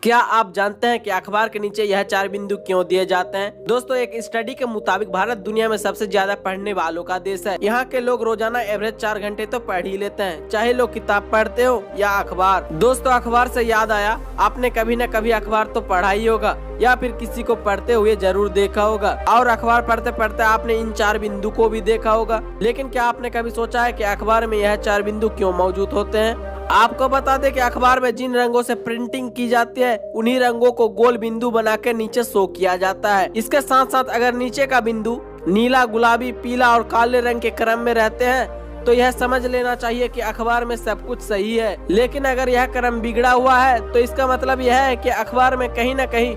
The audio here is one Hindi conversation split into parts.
क्या आप जानते हैं कि अखबार के नीचे यह 4 बिंदु क्यों दिए जाते हैं? दोस्तों, एक स्टडी के मुताबिक भारत दुनिया में सबसे ज्यादा पढ़ने वालों का देश है। यहाँ के लोग रोजाना एवरेज 4 घंटे तो पढ़ ही लेते हैं, चाहे लोग किताब पढ़ते हो या अखबार। दोस्तों, अखबार से याद आया, आपने कभी न कभी अखबार तो पढ़ा ही होगा या फिर किसी को पढ़ते हुए जरूर देखा होगा, और अखबार पढ़ते पढ़ते आपने इन 4 बिंदु को भी देखा होगा। लेकिन क्या आपने कभी सोचा है कि अखबार में यह 4 बिंदु क्यों मौजूद होते हैं? आपको बता दें कि अखबार में जिन रंगों से प्रिंटिंग की जाती है, उन्हीं रंगों को गोल बिंदु बनाकर नीचे शो किया जाता है। इसके साथ साथ अगर नीचे का बिंदु नीला, गुलाबी, पीला और काले रंग के क्रम में रहते हैं तो यह समझ लेना चाहिए कि अखबार में सब कुछ सही है। लेकिन अगर यह क्रम बिगड़ा हुआ है तो इसका मतलब यह है कि अखबार में कहीं न कहीं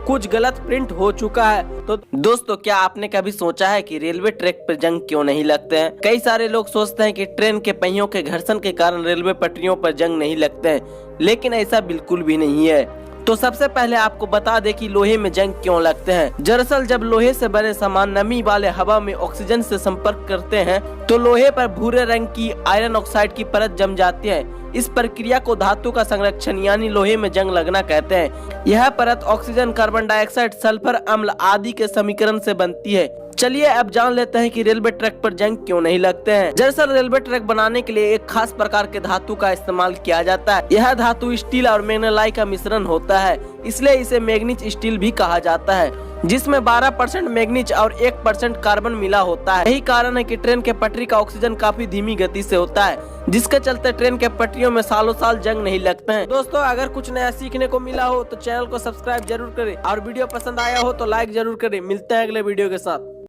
कुछ गलत प्रिंट हो चुका है। तो दोस्तों, क्या आपने कभी सोचा है कि रेलवे ट्रैक पर जंग क्यों नहीं लगते हैं? कई सारे लोग सोचते हैं कि ट्रेन के पहियों के घर्षण के कारण रेलवे पटरियों पर जंग नहीं लगते हैं, लेकिन ऐसा बिल्कुल भी नहीं है। तो सबसे पहले आपको बता दें कि लोहे में जंग क्यों लगते हैं। दरअसल जब लोहे से बने सामान नमी वाले हवा में ऑक्सीजन से संपर्क करते हैं तो लोहे पर भूरे रंग की आयरन ऑक्साइड की परत जम जाती है। इस प्रक्रिया को धातु का संरक्षण यानी लोहे में जंग लगना कहते हैं। यह परत ऑक्सीजन, कार्बन डाइऑक्साइड, सल्फर अम्ल आदि के समीकरण से बनती है। चलिए अब जान लेते हैं कि रेलवे ट्रैक पर जंग क्यों नहीं लगते हैं। दरअसल रेलवे ट्रैक बनाने के लिए एक खास प्रकार के धातु का इस्तेमाल किया जाता है। यह धातु स्टील और मैग्नेलाई का मिश्रण होता है, इसलिए इसे मैग्नीज स्टील भी कहा जाता है, जिसमें 12% मैग्नीज और 1% कार्बन मिला होता है। यही कारण है कि ट्रेन के पटरी का ऑक्सीजन काफी धीमी गति से होता है, जिसके चलते ट्रेन के पटरियों में सालों साल जंग नहीं लगते हैं। दोस्तों, अगर कुछ नया सीखने को मिला हो तो चैनल को सब्सक्राइब जरूर करें और वीडियो पसंद आया हो तो लाइक जरूर करें। मिलते हैं अगले वीडियो के साथ।